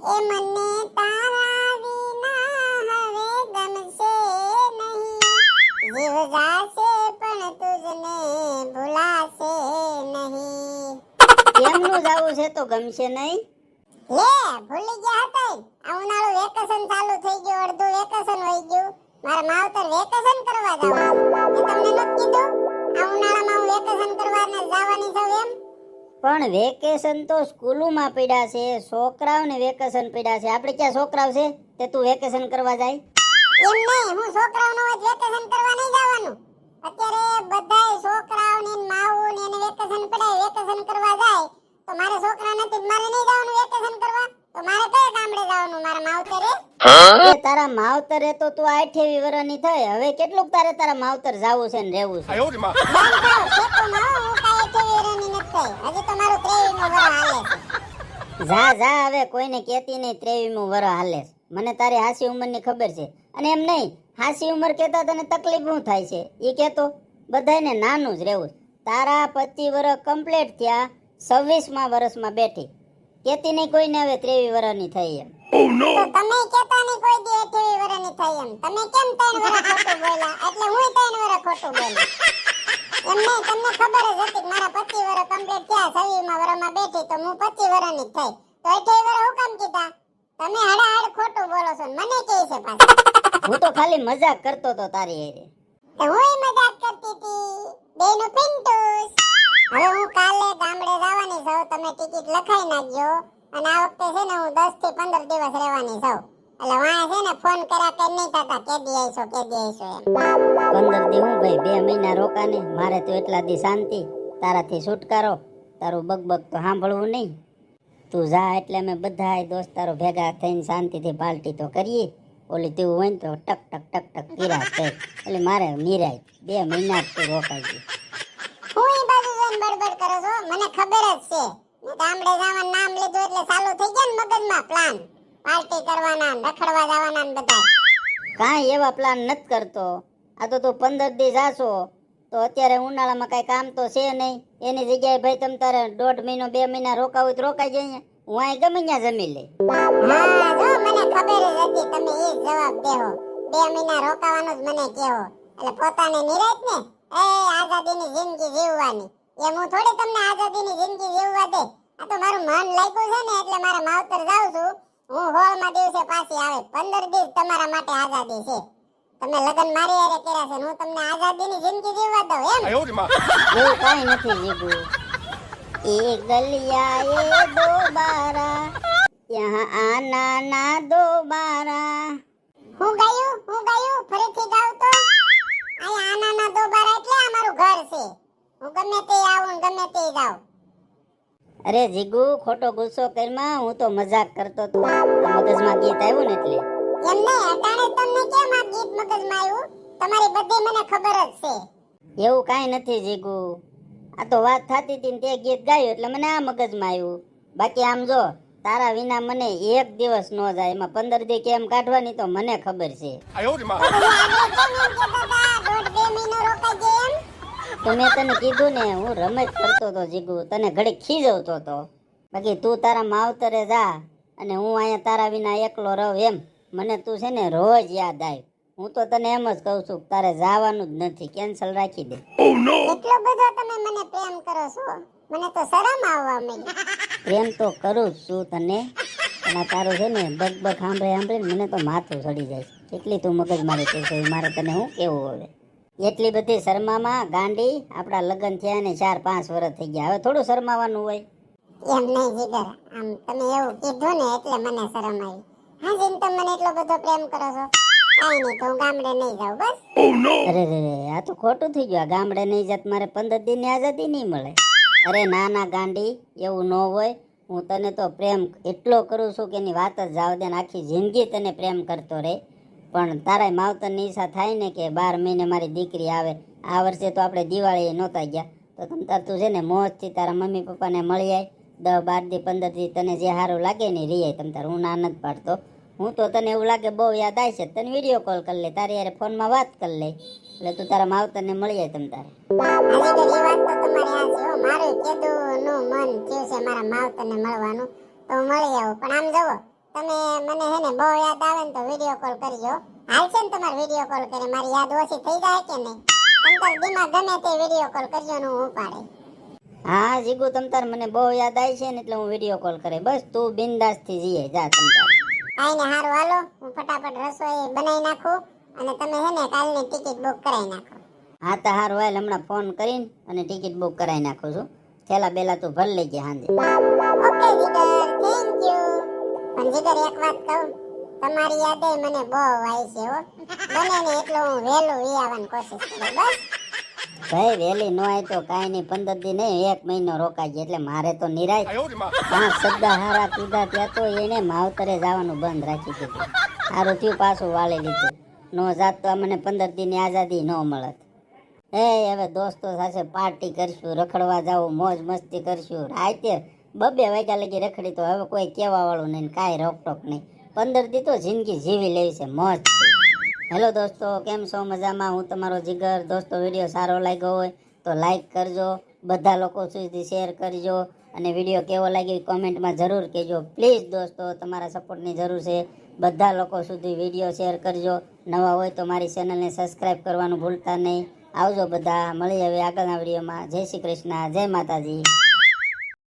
એ મને તારા વિના હવે ગમશે નહીં. જીવ જાશે પણ તુજને ભૂલાશે નહીં. કેમનું જાવું છે તો ગમશે નહીં? લે ભૂલી ગયા હતા. આ ઉનાળુ વેકેશન ચાલુ થઈ ગયું, અડધું વેકેશન વહી ગયું. મારા માવતર વેકેશન કરવા જાવ. એ તમને નથી કીધું આ ઉનાળામાં હું વેકેશન કરવા ને જવાની છું એમ? પણ વેકેશન તો સ્કૂલોમાં પડ્યા છે, છોકરાઓને વેકેશન પડ્યા છે. આપણે ક્યાં છોકરાઓ છે તે તું વેકેશન કરવા જાય? એમ નહીં, હું છોકરાઓનો જ વેકેશન કરવા નહીં જવાનું. અત્યારે બધાય છોકરાઓને માવું ને એને વેકેશન પડાય વેકેશન કરવા જાય તો મારે છોકરા નથી, મારે નહીં જવાનું વેકેશન કરવા. તો મારે કયા ગામડે જવાનું મારા માવતરે? એ તારા માવતરે તો તું 28 વર્ષની થઈ, હવે કેટલુંક તારે તારા માવતર જાવું છે ને રહેવું છે? બંધ થાવ, ખેતરમાં હો, હું કાંઈ 28 વર્ષની નથી થઈ. હજી તો મારું 23મું વરસ હાલે છે. જા જા, હવે કોઈને કહેતી નહીં 23મું વર્ષ હાલે છે. મને તારી હાસી ઉંમરની ખબર છે. અને એમ નહીં, હાસી ઉંમર કહેતા તને તકલીફ શું થાય છે એ કહેતો. બધાયને નાનું જ રહેવું છે. તારા 25 વર્ષ કમ્પ્લીટ થયા, 26મા વર્ષમાં બેઠી. કહેતી નહીં કોઈને હવે 23 વર્ષની થઈ એમ. તો તમે કહેતા નહીં કોઈ દી 28 વર્ષની થઈ એમ. તમે કેમ 3 વર્ષ ખોટું બોલ્યા? એટલે હું 3 વર્ષ ખોટું બોલી. એમ નહીં, તમને ખબર જ હતી કે મારા 25 વર્ષ કમ્પ્લીટ થયા, 26મા વર્ષમાં બેઠી તો હું 25 વર્ષની થઈ. તો 28 વર્ષ હું કામ કીધા? તમે હડાહડ ખોટું બોલો છો ને મને કહે છે પાછા. હું તો ખાલી મજાક કરતો તો તારી હારે. તો હુંય મજાક કરતી હતી. બેનું પિન્ટુસ. હવે હું કાલે ગામડે જવાની છું, તમે ટિકિટ લખાઈ નાખજો. અને આ વખતે છે ને હું 10 થી 15 દિવસ રહેવાની છું. એટલે વાં છે ને ફોન કર્યા કે નહીં થતા કેદી આવીશો એમ. 15 દી હું ભાઈ, 2 મહિના રોકાને. મારે તો એટલા દી શાંતિ, તારાથી છુટકારો. તારું બકબક તો સાંભળવું નહીં. તું જા એટલે અમે બધા દોસ્તારો ભેગા થઈને શાંતિથી પાર્ટી તો કરીએ. ઓલી તેવું હોય ને તો ટક ટક ટક ટક કિરાત થાય. એટલે મારે નિરાય 2 મહિના જ તું રોકાઈ ગઈ. હું એ બાજુ જઈને બડબડ કરો છો, મને ખબર જ છે. મેં ગામડે જવાનું નામ લીધું એટલે ચાલુ થઈ ગયા ને મગજમાં પ્લાન. પાર્ટી કરવાના, રખડવા જવાના ને બધા. કાંઈ એવા પ્લાન નથી કરતો. આ તો તું 15 દી જાશો તો અત્યારે ઉનાળામાં કાંઈ કામ તો છે નહીં. એની જગ્યાએ ભાઈ તમ તારે 1.5 મહિનો 2 મહિના રોકાવું તો રોકાઈ જાય. હું અહીં ગમે ત્યાં જમી લે. હા જો મને ખબર જ હતી તમે એ જ જવાબ દેહો. 2 મહિના રોકાવાનું જ મને કહેવો. એટલે પોતાને નિરાત ને આઝાદીની જિંદગી જીવવાની. એમ હું થોડી તમને આઝાદીની જિંદગી જીવવા દે. આ તો મારું મન લાગ્યું છે ને એટલે મારા માવતર જાઉં છું. હું 16મા દિવસે પાછી આવે. 15 દિવસ તમારા માટે આઝાદી છે. તમે લગન મારી હારે કર્યા છે, હું તમને આઝાદીની જિંદગી જીવવા દઉં એમ? એવું કાંઈ નથી જીગુ. એક ગલિયા એ દોબારા, યહાં આના ના દોબારા. હું ગાયું ફરીથી ગાવ તો. આયા આનાના દોબારા એટલે આ મારું ઘર છે. હું ગમે તે આવું ને ગમે તે જાઉં. અરે જીગુ, ખોટો ગુસ્સો કરમાં, હું તો મજાક કરતો તો. મગજમાં ગીત આવ્યું ને એટલે. એમ નહીં, અટાણે તમને કેમ આ ગીત મગજમાં આવ્યું? તમારી બધી મને ખબર જ છે. એવું કાંઈ નથી જીગુ. આ તો વાત થતી હતી ને તે ગીત ગાયું એટલે મને આ મગજમાં આવ્યું. બાકી આમ જો, તારા વિના મને એક દિવસ ન જાય. એમાં 15 દી કેમ કાઢવાની તો મને ખબર છે. તો મેં તને કીધું ને, હું રમત કરતો તો જીગુ, તને ઘડી ખીજવતો તો. બાકી તું તારા માવતરે જા અને હું અહીંયા તારા વિના એકલો રહું એમ મને તું છે ને રોજ યાદ આવે. હું તો તને એમ જ કહું છું તારે જવાનું જ નથી, કેન્સલ રાખી દે. એટલો બધો તમે મને પ્રેમ કરો છો, મને તો શરમ આવવા માંડી. પ્રેમ તો કરું જ છું તને, પણ આ તારું છે ને બકબક સાંભળીને મને તો માથું ચડી જાય. કેટલી તું મગજમારી કરશો મારે તને શું કેવું હવે? એટલી બધી શરમામાં ગાંડી, આપણા લગ્ન થયા ને 4-5 વર્ષ થઈ ગયા, હવે થોડું શરમાવાનું હોય? એમ નહીં જીગર, આમ તમે એવું કીધું ને એટલે મને શરમ આવી. હા જીન, તમે મને એટલો બધો પ્રેમ કરો છો. કાઈ નહીં, તો હું ગામડે નહીં જાઉં બસ. અરે રે, આ તો ખોટું થઈ ગયું. ગામડે નહીં જાત મારે 15 દિનની આઝાદી નહીં મળે. અરે ના ના ગાંડી, એવું ન હોય. હું તને તો પ્રેમ એટલો કરું છું કે એની વાત જ જાવ દે ને, આખી જિંદગી તને પ્રેમ કરતો રહે. પણ તારા માવતરની ઈચ્છા થાય ને કે 12 મહિને મારી દીકરી આવે. આ વર્ષે તો આપણે દિવાળીએ નહોતા ગયા, તો તમ તાર તું છે ને મોજથી તારા મમ્મી પપ્પાને મળી આય. 10-12 દી 15 દી તને જે સારું લાગે ને રહી આય તમ તાર. હું ના નથી પાડતો. હું તો તને એવું લાગે બહુ યાદ આવે છે, તને વિડીયો કોલ કરી લે, તારી યાર ફોનમાં વાત કરી લે, એટલે તું તારા માવતરને મળી જાય તમ તારે. મારું કેદું નું મન થયું છે મારા માવતરને મળવાનું, તો મળી આવું. પણ આમ જવો, તમે મને હે ને બહુ યાદ આવે ને તો વિડીયો કોલ કરજો. હાલશે ને તમારે વિડીયો કોલ કરે મારી યાદ ઓછી થઈ જાય કે નહીં? તમતાર દિમાગ ગમે તે વિડીયો કોલ કરજો ને હું ઉપાડે. હા જીગુ તમ તાર મને બહુ યાદ આવી છે ને એટલે હું વિડીયો કોલ કરે. બસ તું બિંદાસ થી જઈએ જા તમ તાર. કાંઈ ને હારું હાલો, હું ફટાફટ રસોઈ બનાવી નાખું અને તમે હે ને કાલની ટિકિટ બુક કરાવી નાખો. હા તો હારું હાલ હમણાં ફોન કરીને અને ટિકિટ બુક કરાવી નાખું છું. થેલા બેલા તું ભર લેજે સાંજે. Okay Jigar, thank you. પણ જીગર એક વાત કહું, તમારી યાદે મને બહુ આવી છે હો. બને ને એટલું હું વહેલું વી આવવાની કોશિશ કરું બસ. ભાઈ વહેલી નો આય તો કાંઈ નહીં, 15 દી નહીં 1 મહિનો રોકાઈ એટલે મારે તો નિરાય 5 શબ્દ હારા કીધા ત્યાં તો એને માવતરે જવાનું બંધ રાખી દીધું. સારું થયું પાછું વાળી લીધું. નો જાત તો મને 15 દીની આઝાદી ન મળત. હવે દોસ્તો સાથે પાર્ટી કરશું, રખડવા જાવું, મોજ મસ્તી કરશું. રાતે 2 વાગ્યા લગી રખડી તો હવે કોઈ કહેવા વાળું નહીં, કાંઈ રોકટોક નહીં. 15 દી તો જિંદગી જીવી લેવી છે, મોજ છે. હેલો દોસ્તો, કેમ છો? મજામાં? હું તમારો જીગર. દોસ્તો વિડીયો સારો લાગ્યો હોય તો લાઈક કરજો, બધા લોકો સુધી શેર કરજો અને વિડીયો કેવો લાગ્યો કોમેન્ટમાં જરૂર કહેજો. પ્લીઝ દોસ્તો તમારા સપોર્ટની જરૂર છે. બધા લોકો સુધી વિડીયો શેર કરજો. નવા હોય તો મારી ચેનલને સબસ્ક્રાઈબ કરવાનું ભૂલતા નહીં. આવજો બધા, મળીએ હવે આગળના વિડીયોમાં. જય શ્રી કૃષ્ણ, જય માતાજી.